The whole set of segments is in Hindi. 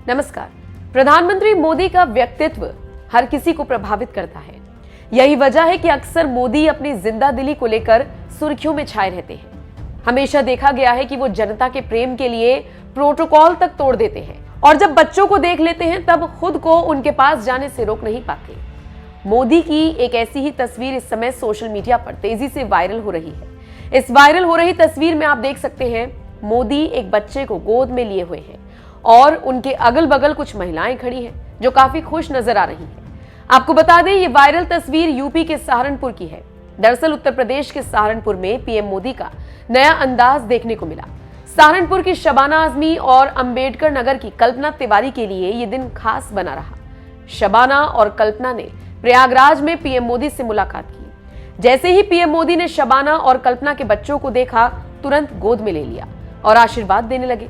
नमस्कार। प्रधानमंत्री मोदी का व्यक्तित्व हर किसी को प्रभावित करता है। यही वजह है कि अक्सर मोदी अपनी जिंदादिली को लेकर सुर्खियों में छाए रहते हैं। हमेशा देखा गया है कि वो जनता के प्रेम के लिए प्रोटोकॉल तक तोड़ देते हैं और जब बच्चों को देख लेते हैं तब खुद को उनके पास जाने से रोक नहीं पाते। मोदी की एक ऐसी ही तस्वीर इस समय सोशल मीडिया पर तेजी से वायरल हो रही है। इस वायरल हो रही तस्वीर में आप देख सकते हैं मोदी एक बच्चे को गोद में लिए हुए हैं और उनके अगल बगल कुछ महिलाएं खड़ी हैं जो काफी खुश नजर आ रही हैं। आपको बता दें ये वायरल तस्वीर यूपी के सहारनपुर की है। दरअसल उत्तर प्रदेश के सहारनपुर में पीएम मोदी का नया अंदाज देखने को मिला। सहारनपुर की शबाना आजमी और अंबेडकर नगर की कल्पना तिवारी के लिए ये दिन खास बना रहा। शबाना और कल्पना ने प्रयागराज में पीएम मोदी से मुलाकात की। जैसे ही पीएम मोदी ने शबाना और कल्पना के बच्चों को देखा, तुरंत गोद में ले लिया और आशीर्वाद देने लगे।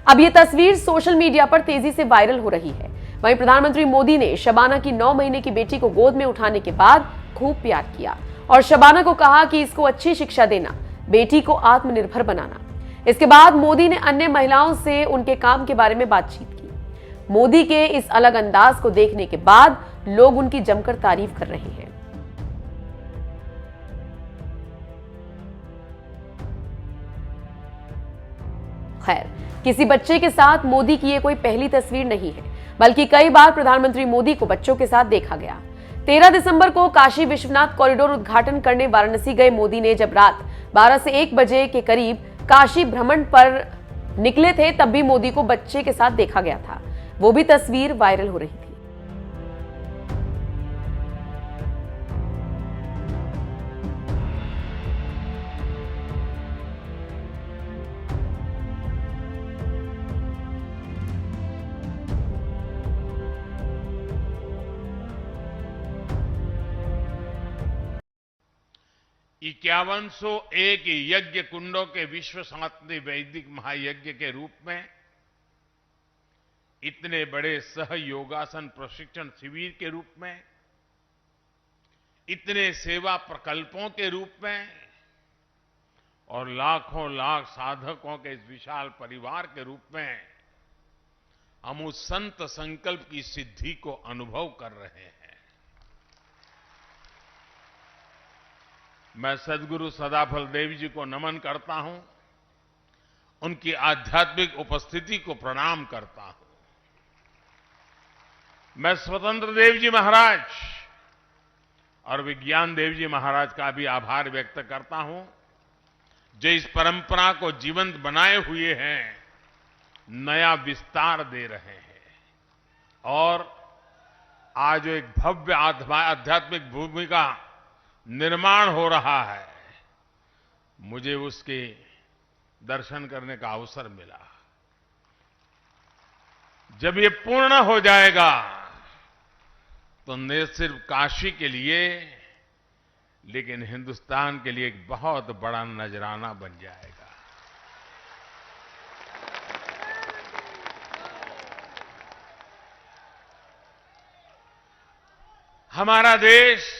अब ये तस्वीर सोशल मीडिया पर तेजी से वायरल हो रही है। वहीं प्रधानमंत्री मोदी ने शबाना की 9 महीने की बेटी को गोद में उठाने के बाद खूब प्यार किया और शबाना को कहा कि इसको अच्छी शिक्षा देना, बेटी को आत्मनिर्भर बनाना। इसके बाद मोदी ने अन्य महिलाओं से उनके काम के बारे में बातचीत की। मोदी के इस अलग अंदाज को देखने के बाद लोग उनकी जमकर तारीफ कर रहे हैं। खैर, किसी बच्चे के साथ मोदी की ये कोई पहली तस्वीर नहीं है, बल्कि कई बार प्रधानमंत्री मोदी को बच्चों के साथ देखा गया। 13 दिसंबर को काशी विश्वनाथ कॉरिडोर उद्घाटन करने वाराणसी गए मोदी ने जब रात 12 से 1 बजे के करीब काशी भ्रमण पर निकले थे, तब भी मोदी को बच्चे के साथ देखा गया था। वो भी तस्वीर वायरल हो रही थी। इक्यावन सौ एक यज्ञ कुंडों के विश्व शांति वैदिक महायज्ञ के रूप में इतने बड़े सहयोगासन प्रशिक्षण शिविर के रूप में, इतने सेवा प्रकल्पों के रूप में और लाखों लाख साधकों के इस विशाल परिवार के रूप में हम उस संत संकल्प की सिद्धि को अनुभव कर रहे हैं। मैं सद्गुरु सदाफल देव जी को नमन करता हूं, उनकी आध्यात्मिक उपस्थिति को प्रणाम करता हूं। मैं स्वतंत्र देव जी महाराज और विज्ञान देव जी महाराज का भी आभार व्यक्त करता हूं, जो इस परंपरा को जीवंत बनाए हुए हैं, नया विस्तार दे रहे हैं और आज एक भव्य आध्यात्मिक भूमि का निर्माण हो रहा है। मुझे उसके दर्शन करने का अवसर मिला। जब ये पूर्ण हो जाएगा तो न सिर्फ काशी के लिए लेकिन हिंदुस्तान के लिए एक बहुत बड़ा नजराना बन जाएगा। हमारा देश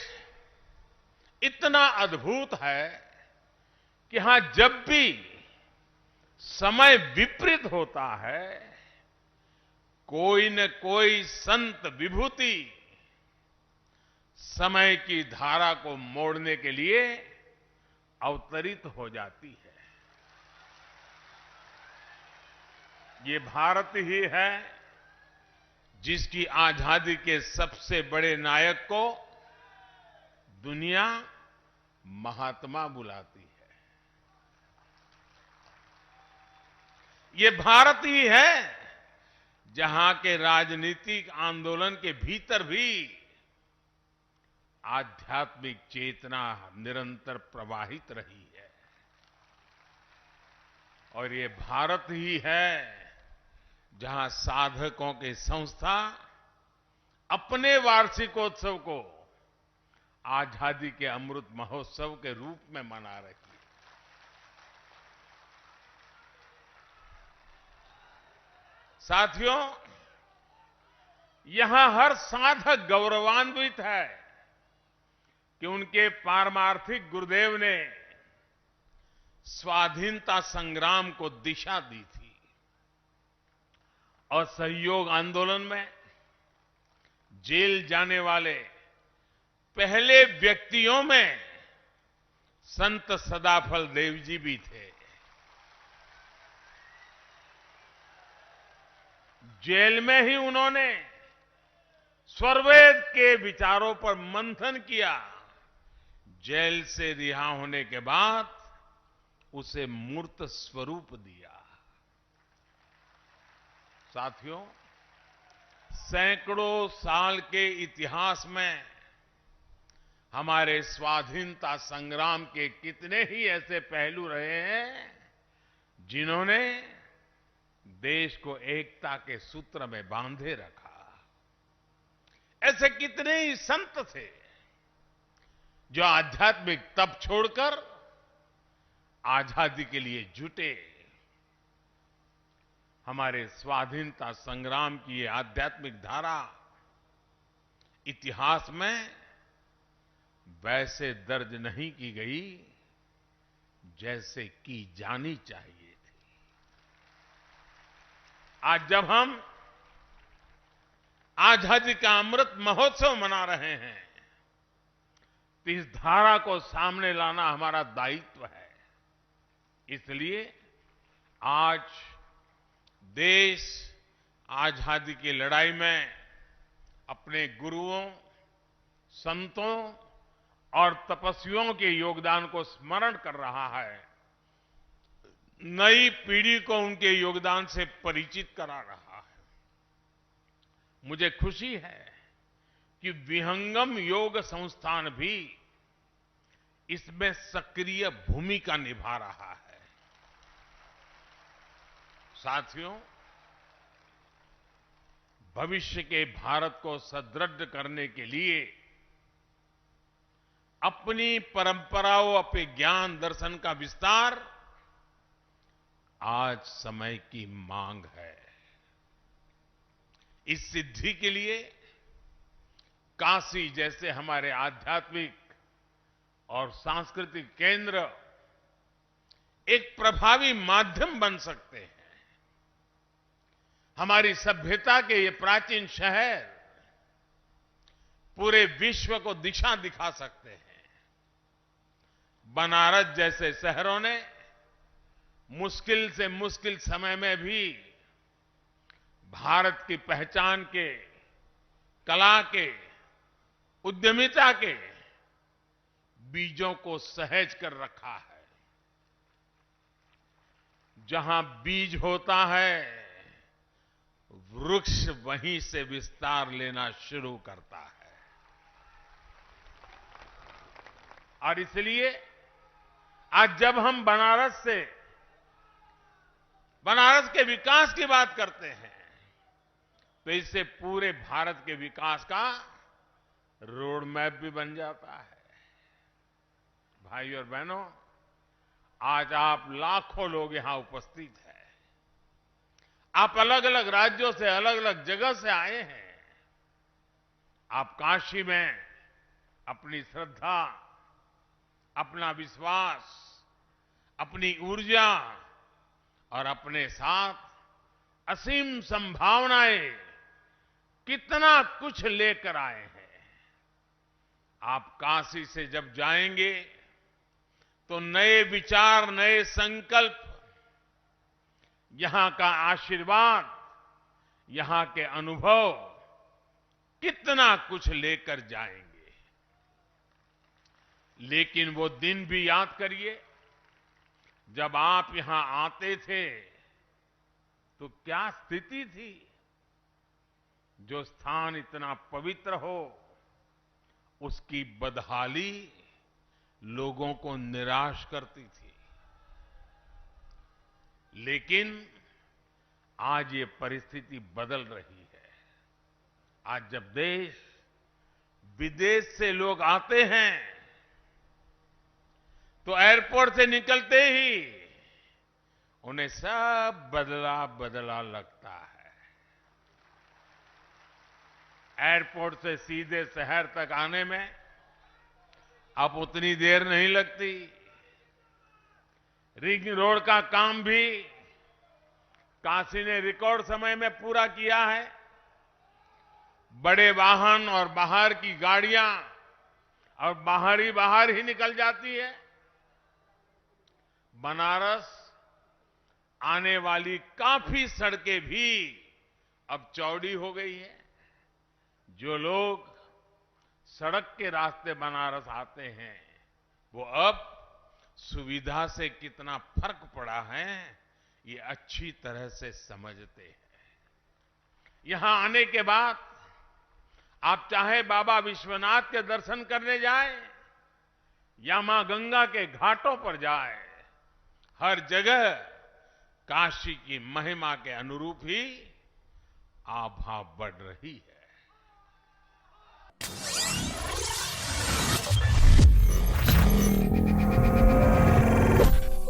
इतना अद्भुत है कि हां, जब भी समय विपरीत होता है, कोई न कोई संत विभूति समय की धारा को मोड़ने के लिए अवतरित हो जाती है। ये भारत ही है जिसकी आजादी के सबसे बड़े नायक को दुनिया महात्मा बुलाती है। ये भारत ही है जहां के राजनीतिक आंदोलन के भीतर भी आध्यात्मिक चेतना निरंतर प्रवाहित रही है। और ये भारत ही है जहां साधकों की संस्था अपने वार्षिकोत्सव को आजादी के अमृत महोत्सव के रूप में मना रही है। साथियों, यहां हर साधक गौरवान्वित है कि उनके पारमार्थिक गुरुदेव ने स्वाधीनता संग्राम को दिशा दी थी। असहयोग आंदोलन में जेल जाने वाले पहले व्यक्तियों में संत सदाफल देव जी भी थे। जेल में ही उन्होंने स्वरवेद के विचारों पर मंथन किया। जेल से रिहा होने के बाद उसे मूर्त स्वरूप दिया। साथियों, सैकड़ों साल के इतिहास में हमारे स्वाधीनता संग्राम के कितने ही ऐसे पहलू रहे हैं जिन्होंने देश को एकता के सूत्र में बांधे रखा। ऐसे कितने ही संत थे जो आध्यात्मिक तप छोड़कर आजादी के लिए जुटे। हमारे स्वाधीनता संग्राम की ये आध्यात्मिक धारा इतिहास में वैसे दर्ज नहीं की गई जैसे की जानी चाहिए थी। आज जब हम आजादी का अमृत महोत्सव मना रहे हैं तो इस धारा को सामने लाना हमारा दायित्व है। इसलिए आज देश आजादी की लड़ाई में अपने गुरुओं, संतों और तपस्वियों के योगदान को स्मरण कर रहा है। नई पीढ़ी को उनके योगदान से परिचित करा रहा है। मुझे खुशी है कि विहंगम योग संस्थान भी इसमें सक्रिय भूमिका निभा रहा है। साथियों, भविष्य के भारत को सुदृढ़ करने के लिए अपनी परंपराओं, अपने ज्ञान दर्शन का विस्तार आज समय की मांग है। इस सिद्धि के लिए काशी जैसे हमारे आध्यात्मिक और सांस्कृतिक केंद्र एक प्रभावी माध्यम बन सकते हैं। हमारी सभ्यता के ये प्राचीन शहर पूरे विश्व को दिशा दिखा सकते हैं। बनारस जैसे शहरों ने मुश्किल से मुश्किल समय में भी भारत की पहचान के, कला के, उद्यमिता के बीजों को सहेज कर रखा है। जहां बीज होता है, वृक्ष वहीं से विस्तार लेना शुरू करता है। और इसलिए आज जब हम बनारस के विकास की बात करते हैं तो इससे पूरे भारत के विकास का रोड मैप भी बन जाता है। भाई और बहनों, आज आप लाखों लोग यहां उपस्थित हैं। आप अलग अलग राज्यों से, अलग अलग जगह से आए हैं। आप काशी में अपनी श्रद्धा, अपना विश्वास, अपनी ऊर्जा और अपने साथ असीम संभावनाएं कितना कुछ लेकर आए हैं। आप काशी से जब जाएंगे तो नए विचार, नए संकल्प, यहां का आशीर्वाद, यहां के अनुभव कितना कुछ लेकर जाएंगे। लेकिन वो दिन भी याद करिए जब आप यहां आते थे तो क्या स्थिति थी। जो स्थान इतना पवित्र हो उसकी बदहाली लोगों को निराश करती थी। लेकिन आज ये परिस्थिति बदल रही है। आज जब देश विदेश से लोग आते हैं तो एयरपोर्ट से निकलते ही उन्हें सब बदला बदला लगता है। एयरपोर्ट से सीधे शहर तक आने में अब उतनी देर नहीं लगती। रिंग रोड का काम भी काशी ने रिकॉर्ड समय में पूरा किया है। बड़े वाहन और बाहर की गाड़ियां और बाहर ही निकल जाती है। बनारस आने वाली काफी सड़कें भी अब चौड़ी हो गई है। जो लोग सड़क के रास्ते बनारस आते हैं, वो अब सुविधा से कितना फर्क पड़ा है, ये अच्छी तरह से समझते हैं। यहां आने के बाद आप चाहे बाबा विश्वनाथ के दर्शन करने जाएं या मां गंगा के घाटों पर जाएं, हर जगह काशी की महिमा के अनुरूप ही आभा बढ़ रही है।